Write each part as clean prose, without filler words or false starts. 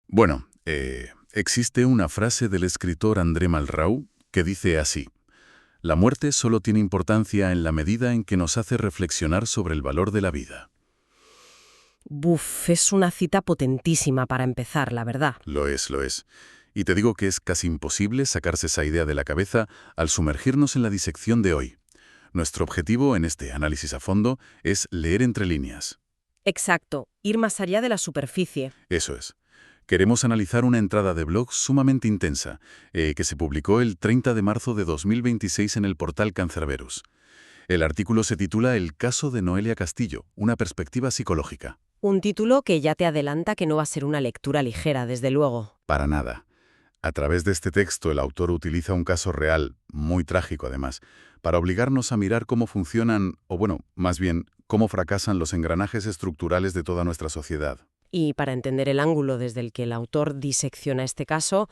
Bueno, existe una frase del escritor André Malraux que dice así: la muerte solo tiene importancia en la medida en que nos hace reflexionar sobre el valor de la vida. Buf, es una cita potentísima para empezar, la verdad. Lo es, lo es. Y te digo que es casi imposible sacarse esa idea de la cabeza al sumergirnos en la disección de hoy. Nuestro objetivo en este análisis a fondo es leer entre líneas. Exacto, ir más allá de la superficie. Eso es. Queremos analizar una entrada de blog sumamente intensa, que se publicó el 30 de marzo de 2026 en el portal Cancerberus. El artículo se titula El caso de Noelia Castillo, una perspectiva psicológica. Un título que ya te adelanta que no va a ser una lectura ligera, desde luego. Para nada. A través de este texto, el autor utiliza un caso real, muy trágico además, para obligarnos a mirar cómo funcionan, o bueno, más bien, cómo fracasan los engranajes estructurales de toda nuestra sociedad. Y para entender el ángulo desde el que el autor disecciona este caso,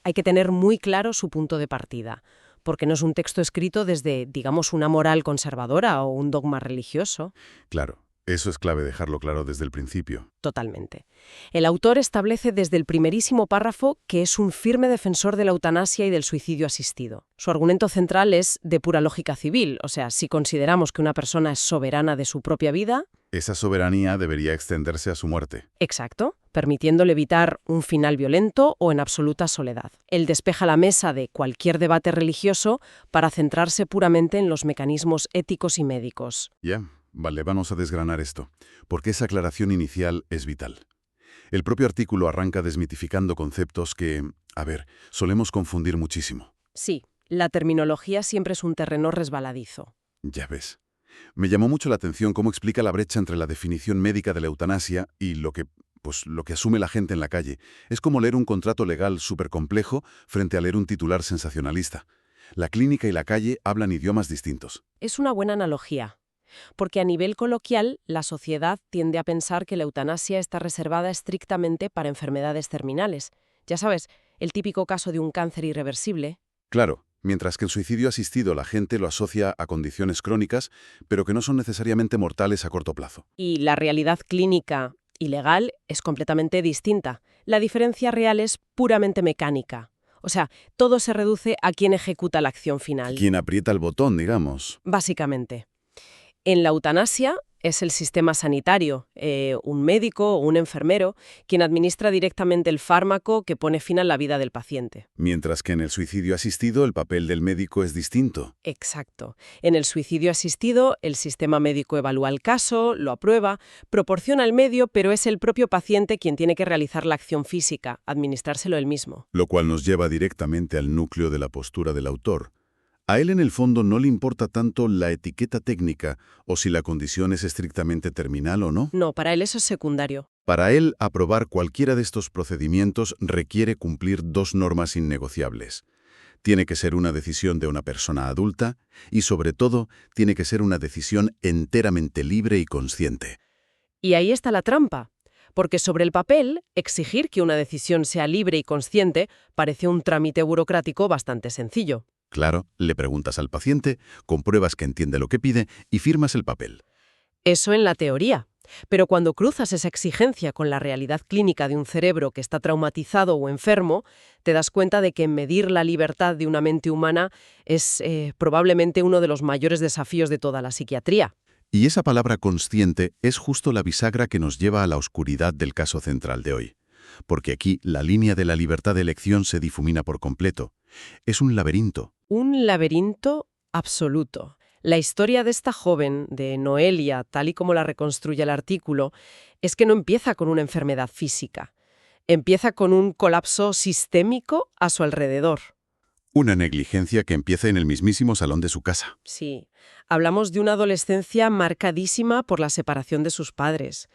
hay que tener muy claro su punto de partida, porque no es un texto escrito desde, digamos, una moral conservadora o un dogma religioso. Claro, eso es clave dejarlo claro desde el principio. Totalmente. El autor establece desde el primerísimo párrafo que es un firme defensor de la eutanasia y del suicidio asistido. Su argumento central es de pura lógica civil, o sea, si consideramos que una persona es soberana de su propia vida. Esa soberanía debería extenderse a su muerte. Exacto, permitiéndole evitar un final violento o en absoluta soledad. Él despeja la mesa de cualquier debate religioso para centrarse puramente en los mecanismos éticos y médicos. Ya, vale, vamos a desgranar esto, porque esa aclaración inicial es vital. El propio artículo arranca desmitificando conceptos que, solemos confundir muchísimo. Sí, la terminología siempre es un terreno resbaladizo. Ya ves. Me llamó mucho la atención cómo explica la brecha entre la definición médica de la eutanasia y lo que asume la gente en la calle. Es como leer un contrato legal súper complejo frente a leer un titular sensacionalista. La clínica y la calle hablan idiomas distintos. Es una buena analogía, porque a nivel coloquial, la sociedad tiende a pensar que la eutanasia está reservada estrictamente para enfermedades terminales. Ya sabes, el típico caso de un cáncer irreversible. Claro, mientras que el suicidio asistido la gente lo asocia a condiciones crónicas, pero que no son necesariamente mortales a corto plazo. Y la realidad clínica y legal es completamente distinta. La diferencia real es puramente mecánica. O sea, todo se reduce a quien ejecuta la acción final. Quien aprieta el botón, digamos. Básicamente. En la eutanasia es el sistema sanitario, un médico o un enfermero, quien administra directamente el fármaco que pone fin a la vida del paciente. Mientras que en el suicidio asistido el papel del médico es distinto. Exacto. En el suicidio asistido, el sistema médico evalúa el caso, lo aprueba, proporciona el medio, pero es el propio paciente quien tiene que realizar la acción física, administrárselo él mismo. Lo cual nos lleva directamente al núcleo de la postura del autor. A él en el fondo no le importa tanto la etiqueta técnica o si la condición es estrictamente terminal o no. No, para él eso es secundario. Para él, aprobar cualquiera de estos procedimientos requiere cumplir dos normas innegociables. Tiene que ser una decisión de una persona adulta y, sobre todo, tiene que ser una decisión enteramente libre y consciente. Y ahí está la trampa. Porque sobre el papel, exigir que una decisión sea libre y consciente parece un trámite burocrático bastante sencillo. Claro, le preguntas al paciente, compruebas que entiende lo que pide y firmas el papel. Eso en la teoría. Pero cuando cruzas esa exigencia con la realidad clínica de un cerebro que está traumatizado o enfermo, te das cuenta de que medir la libertad de una mente humana es probablemente uno de los mayores desafíos de toda la psiquiatría. Y esa palabra consciente es justo la bisagra que nos lleva a la oscuridad del caso central de hoy. Porque aquí la línea de la libertad de elección se difumina por completo. Es un laberinto. Un laberinto absoluto. La historia de esta joven, de Noelia, tal y como la reconstruye el artículo, es que no empieza con una enfermedad física. Empieza con un colapso sistémico a su alrededor. Una negligencia que empieza en el mismísimo salón de su casa. Sí, hablamos de una adolescencia marcadísima por la separación de sus padres.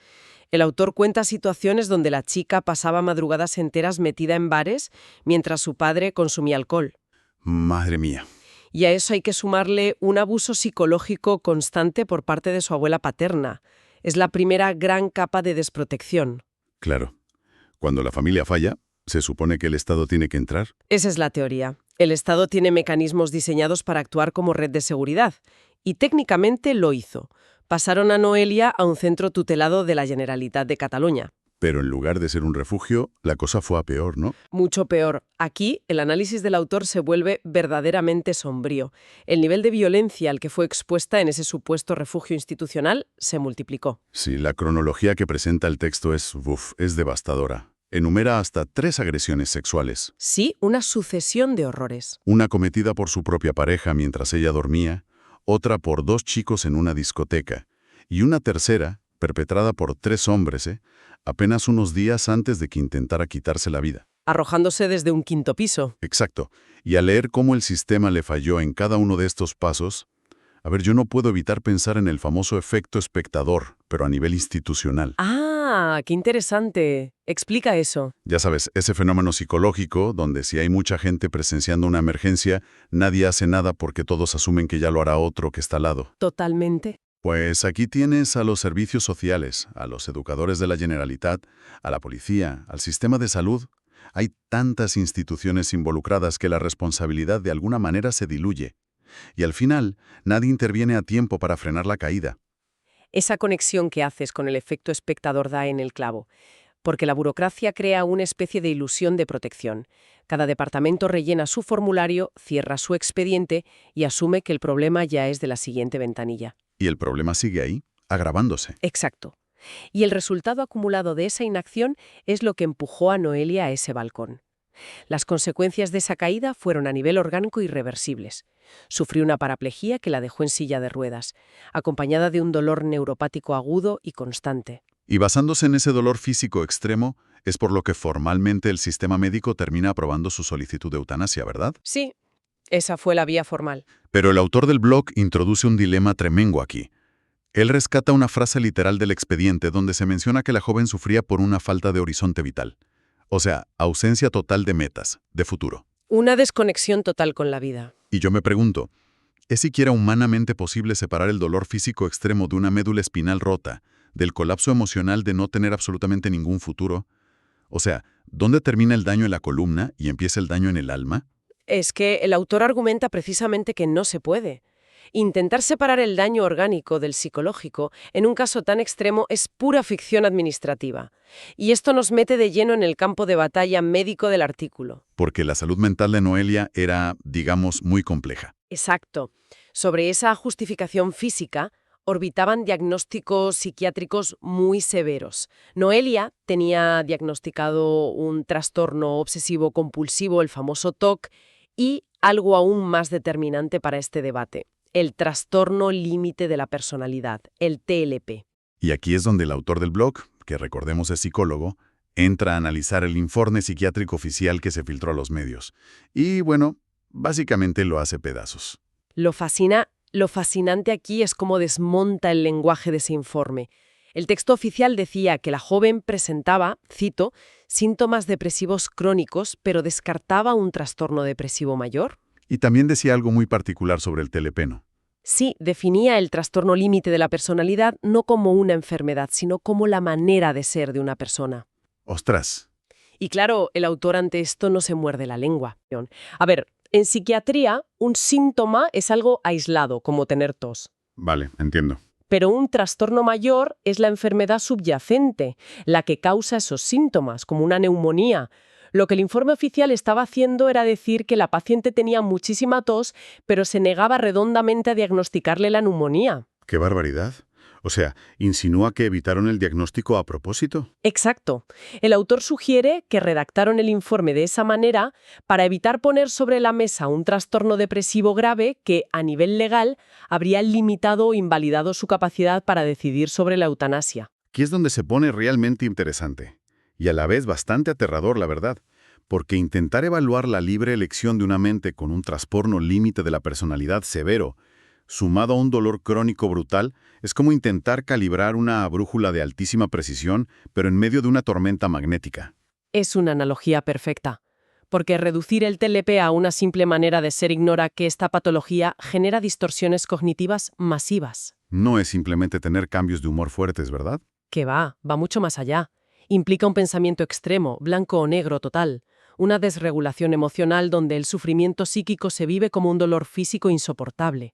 El autor cuenta situaciones donde la chica pasaba madrugadas enteras metida en bares mientras su padre consumía alcohol. Madre mía. Y a eso hay que sumarle un abuso psicológico constante por parte de su abuela paterna. Es la primera gran capa de desprotección. Claro. Cuando la familia falla, ¿se supone que el Estado tiene que entrar? Esa es la teoría. El Estado tiene mecanismos diseñados para actuar como red de seguridad. Y técnicamente lo hizo. Pasaron a Noelia a un centro tutelado de la Generalitat de Cataluña. Pero en lugar de ser un refugio, la cosa fue a peor, ¿no? Mucho peor. Aquí, el análisis del autor se vuelve verdaderamente sombrío. El nivel de violencia al que fue expuesta en ese supuesto refugio institucional se multiplicó. Sí, la cronología que presenta el texto es devastadora. Enumera hasta 3 agresiones sexuales. Sí, una sucesión de horrores. Una cometida por su propia pareja mientras ella dormía, otra por 2 chicos en una discoteca, y una tercera, perpetrada por 3 hombres, apenas unos días antes de que intentara quitarse la vida. Arrojándose desde un 5.º piso. Exacto. Y al leer cómo el sistema le falló en cada uno de estos pasos, yo no puedo evitar pensar en el famoso efecto espectador, pero a nivel institucional. ¡Ah! ¡Qué interesante! Explica eso. Ya sabes, ese fenómeno psicológico, donde si hay mucha gente presenciando una emergencia, nadie hace nada porque todos asumen que ya lo hará otro que está al lado. Totalmente. Pues aquí tienes a los servicios sociales, a los educadores de la Generalitat, a la policía, al sistema de salud. Hay tantas instituciones involucradas que la responsabilidad de alguna manera se diluye. Y al final, nadie interviene a tiempo para frenar la caída. Esa conexión que haces con el efecto espectador da en el clavo, porque la burocracia crea una especie de ilusión de protección. Cada departamento rellena su formulario, cierra su expediente y asume que el problema ya es de la siguiente ventanilla. Y el problema sigue ahí, agravándose. Exacto. Y el resultado acumulado de esa inacción es lo que empujó a Noelia a ese balcón. Las consecuencias de esa caída fueron a nivel orgánico irreversibles. Sufrió una paraplegia que la dejó en silla de ruedas, acompañada de un dolor neuropático agudo y constante. Y basándose en ese dolor físico extremo, es por lo que formalmente el sistema médico termina aprobando su solicitud de eutanasia, ¿verdad? Sí, esa fue la vía formal. Pero el autor del blog introduce un dilema tremendo aquí. Él rescata una frase literal del expediente donde se menciona que la joven sufría por una falta de horizonte vital. O sea, ausencia total de metas, de futuro. Una desconexión total con la vida. Y yo me pregunto, ¿es siquiera humanamente posible separar el dolor físico extremo de una médula espinal rota, del colapso emocional de no tener absolutamente ningún futuro? O sea, ¿dónde termina el daño en la columna y empieza el daño en el alma? Es que el autor argumenta precisamente que no se puede. Intentar separar el daño orgánico del psicológico en un caso tan extremo es pura ficción administrativa. Y esto nos mete de lleno en el campo de batalla médico del artículo. Porque la salud mental de Noelia era, digamos, muy compleja. Exacto. Sobre esa justificación física orbitaban diagnósticos psiquiátricos muy severos. Noelia tenía diagnosticado un trastorno obsesivo-compulsivo, el famoso TOC, y algo aún más determinante para este debate: el trastorno límite de la personalidad, el TLP. Y aquí es donde el autor del blog, que recordemos es psicólogo, entra a analizar el informe psiquiátrico oficial que se filtró a los medios. Y bueno, básicamente lo hace pedazos. Lo fascinante aquí es cómo desmonta el lenguaje de ese informe. El texto oficial decía que la joven presentaba, cito, síntomas depresivos crónicos, pero descartaba un trastorno depresivo mayor. Y también decía algo muy particular sobre el telepeno. Sí, definía el trastorno límite de la personalidad no como una enfermedad, sino como la manera de ser de una persona. ¡Ostras! Y claro, el autor ante esto no se muerde la lengua. A ver, en psiquiatría, un síntoma es algo aislado, como tener tos. Vale, entiendo. Pero un trastorno mayor es la enfermedad subyacente, la que causa esos síntomas, como una neumonía. Lo que el informe oficial estaba haciendo era decir que la paciente tenía muchísima tos, pero se negaba redondamente a diagnosticarle la neumonía. ¡Qué barbaridad! O sea, ¿insinúa que evitaron el diagnóstico a propósito? Exacto. El autor sugiere que redactaron el informe de esa manera para evitar poner sobre la mesa un trastorno depresivo grave que, a nivel legal, habría limitado o invalidado su capacidad para decidir sobre la eutanasia. Aquí es donde se pone realmente interesante. Y a la vez bastante aterrador, la verdad. Porque intentar evaluar la libre elección de una mente con un trastorno límite de la personalidad severo, sumado a un dolor crónico brutal, es como intentar calibrar una brújula de altísima precisión, pero en medio de una tormenta magnética. Es una analogía perfecta, porque reducir el TLP a una simple manera de ser ignora que esta patología genera distorsiones cognitivas masivas. No es simplemente tener cambios de humor fuertes, ¿verdad? Que va mucho más allá. Implica un pensamiento extremo, blanco o negro total, una desregulación emocional donde el sufrimiento psíquico se vive como un dolor físico insoportable.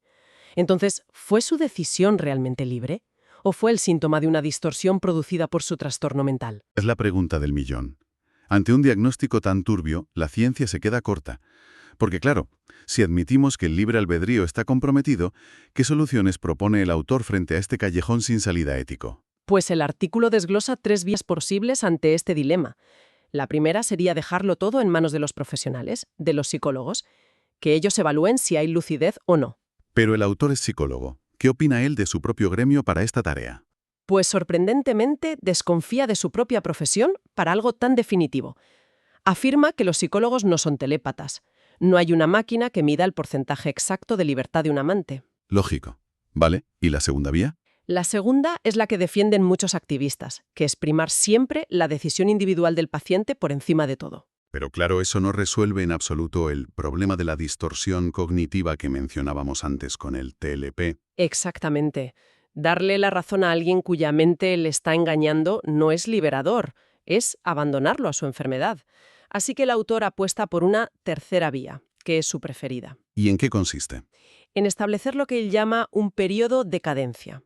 Entonces, ¿fue su decisión realmente libre? ¿O fue el síntoma de una distorsión producida por su trastorno mental? Es la pregunta del millón. Ante un diagnóstico tan turbio, la ciencia se queda corta. Porque claro, si admitimos que el libre albedrío está comprometido, ¿qué soluciones propone el autor frente a este callejón sin salida ético? Pues el artículo desglosa 3 vías posibles ante este dilema. La primera sería dejarlo todo en manos de los profesionales, de los psicólogos, que ellos evalúen si hay lucidez o no. Pero el autor es psicólogo. ¿Qué opina él de su propio gremio para esta tarea? Pues sorprendentemente desconfía de su propia profesión para algo tan definitivo. Afirma que los psicólogos no son telépatas. No hay una máquina que mida el porcentaje exacto de libertad de un amante. Lógico. ¿Vale? ¿Y la segunda vía? La segunda es la que defienden muchos activistas, que es primar siempre la decisión individual del paciente por encima de todo. Pero claro, eso no resuelve en absoluto el problema de la distorsión cognitiva que mencionábamos antes con el TLP. Exactamente. Darle la razón a alguien cuya mente le está engañando no es liberador, es abandonarlo a su enfermedad. Así que el autor apuesta por una tercera vía, que es su preferida. ¿Y en qué consiste? En establecer lo que él llama un periodo de cadencia.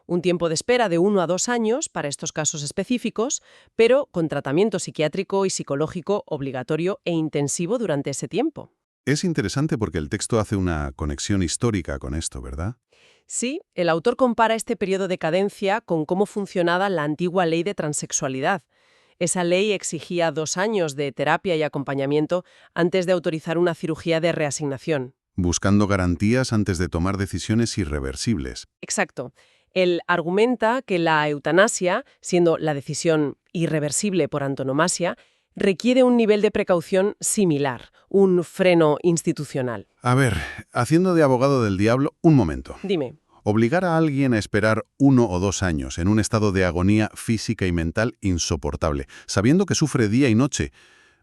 Un tiempo de espera de 1 a 2 años para estos casos específicos, pero con tratamiento psiquiátrico y psicológico obligatorio e intensivo durante ese tiempo. Es interesante porque el texto hace una conexión histórica con esto, ¿verdad? Sí, el autor compara este periodo de cadencia con cómo funcionaba la antigua ley de transexualidad. Esa ley exigía 2 años de terapia y acompañamiento antes de autorizar una cirugía de reasignación. Buscando garantías antes de tomar decisiones irreversibles. Exacto. Él argumenta que la eutanasia, siendo la decisión irreversible por antonomasia, requiere un nivel de precaución similar, un freno institucional. A ver, haciendo de abogado del diablo, un momento. Dime. Obligar a alguien a esperar 1 o 2 años en un estado de agonía física y mental insoportable, sabiendo que sufre día y noche,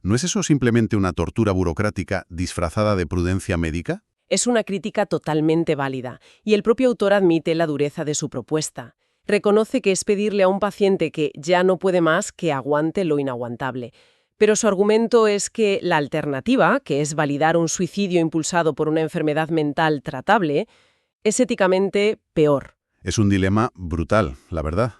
¿no es eso simplemente una tortura burocrática disfrazada de prudencia médica? Es una crítica totalmente válida, y el propio autor admite la dureza de su propuesta. Reconoce que es pedirle a un paciente que ya no puede más que aguante lo inaguantable. Pero su argumento es que la alternativa, que es validar un suicidio impulsado por una enfermedad mental tratable, es éticamente peor. Es un dilema brutal, la verdad.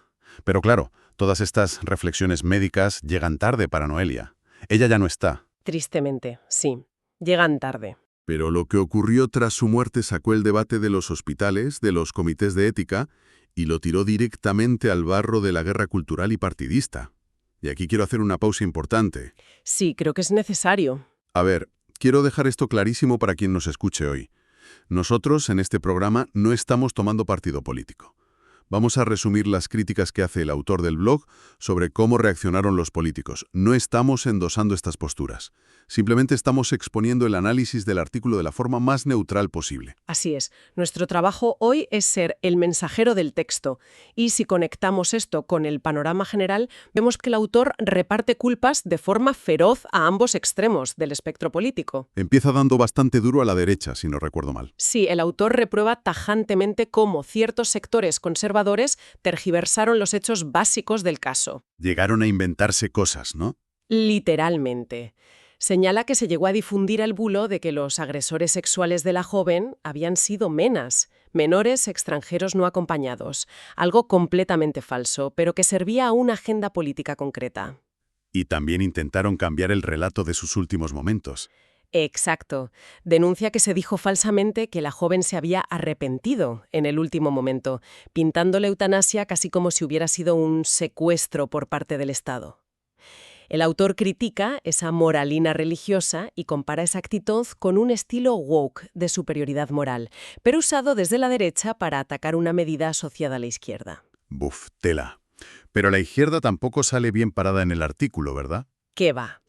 Pero claro, todas estas reflexiones médicas llegan tarde para Noelia. Ella ya no está. Tristemente, sí. Llegan tarde. Pero lo que ocurrió tras su muerte sacó el debate de los hospitales, de los comités de ética, y lo tiró directamente al barro de la guerra cultural y partidista. Y aquí quiero hacer una pausa importante. Sí, creo que es necesario. A ver, quiero dejar esto clarísimo para quien nos escuche hoy. Nosotros, en este programa, no estamos tomando partido político. Vamos a resumir las críticas que hace el autor del blog sobre cómo reaccionaron los políticos. No estamos endosando estas posturas. Simplemente estamos exponiendo el análisis del artículo de la forma más neutral posible. Así es. Nuestro trabajo hoy es ser el mensajero del texto. Y si conectamos esto con el panorama general, vemos que el autor reparte culpas de forma feroz a ambos extremos del espectro político. Empieza dando bastante duro a la derecha, si no recuerdo mal. Sí, el autor reprueba tajantemente cómo ciertos sectores conservadores tergiversaron los hechos básicos del caso. Llegaron a inventarse cosas, ¿no? Literalmente. Señala que se llegó a difundir el bulo de que los agresores sexuales de la joven habían sido menas, menores extranjeros no acompañados, algo completamente falso, pero que servía a una agenda política concreta. Y también intentaron cambiar el relato de sus últimos momentos. Exacto. Denuncia que se dijo falsamente que la joven se había arrepentido en el último momento, pintando la eutanasia casi como si hubiera sido un secuestro por parte del Estado. El autor critica esa moralina religiosa y compara esa actitud con un estilo woke de superioridad moral, pero usado desde la derecha para atacar una medida asociada a la izquierda. Buf, tela. Pero la izquierda tampoco sale bien parada en el artículo, ¿verdad? ¿Qué va?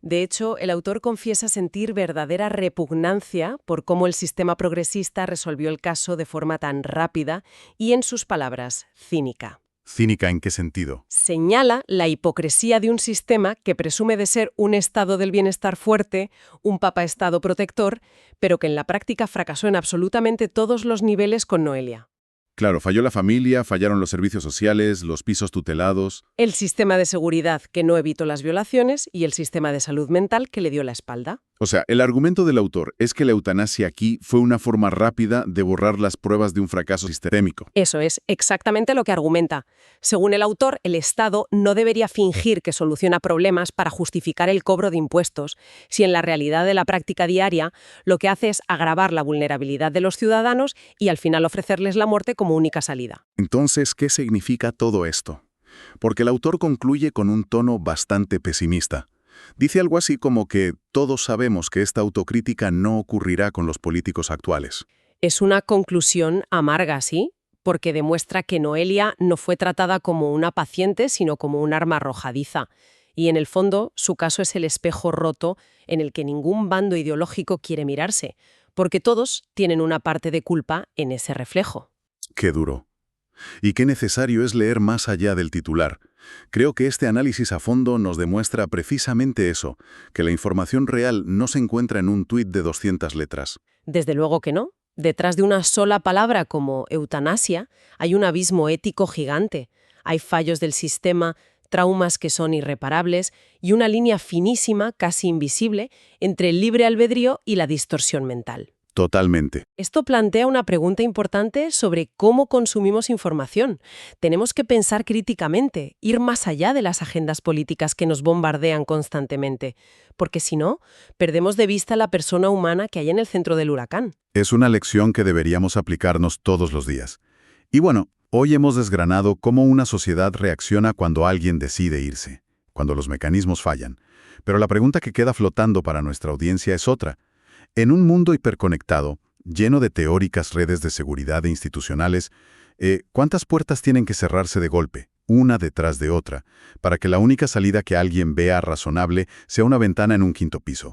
De hecho, el autor confiesa sentir verdadera repugnancia por cómo el sistema progresista resolvió el caso de forma tan rápida y, en sus palabras, cínica. ¿Cínica en qué sentido? Señala la hipocresía de un sistema que presume de ser un estado del bienestar fuerte, un papa-estado protector, pero que en la práctica fracasó en absolutamente todos los niveles con Noelia. Claro, falló la familia, fallaron los servicios sociales, los pisos tutelados. El sistema de seguridad que no evitó las violaciones y el sistema de salud mental que le dio la espalda. O sea, el argumento del autor es que la eutanasia aquí fue una forma rápida de borrar las pruebas de un fracaso sistémico. Eso es exactamente lo que argumenta. Según el autor, el Estado no debería fingir que soluciona problemas para justificar el cobro de impuestos, si en la realidad de la práctica diaria lo que hace es agravar la vulnerabilidad de los ciudadanos y al final ofrecerles la muerte como única salida. Entonces, ¿qué significa todo esto? Porque el autor concluye con un tono bastante pesimista. Dice algo así como que todos sabemos que esta autocrítica no ocurrirá con los políticos actuales. Es una conclusión amarga, ¿sí? Porque demuestra que Noelia no fue tratada como una paciente, sino como un arma arrojadiza. Y en el fondo, su caso es el espejo roto en el que ningún bando ideológico quiere mirarse, porque todos tienen una parte de culpa en ese reflejo. Qué duro. Y qué necesario es leer más allá del titular. Creo que este análisis a fondo nos demuestra precisamente eso, que la información real no se encuentra en un tuit de 200 letras. Desde luego que no. Detrás de una sola palabra como eutanasia hay un abismo ético gigante. Hay fallos del sistema, traumas que son irreparables y una línea finísima, casi invisible, entre el libre albedrío y la distorsión mental. Totalmente. Esto plantea una pregunta importante sobre cómo consumimos información. Tenemos que pensar críticamente, ir más allá de las agendas políticas que nos bombardean constantemente, porque si no, perdemos de vista la persona humana que hay en el centro del huracán. Es una lección que deberíamos aplicarnos todos los días. Y bueno, hoy hemos desgranado cómo una sociedad reacciona cuando alguien decide irse, cuando los mecanismos fallan. Pero la pregunta que queda flotando para nuestra audiencia es otra. En un mundo hiperconectado, lleno de teóricas redes de seguridad e institucionales, ¿cuántas puertas tienen que cerrarse de golpe, una detrás de otra, para que la única salida que alguien vea razonable sea una ventana en un quinto piso?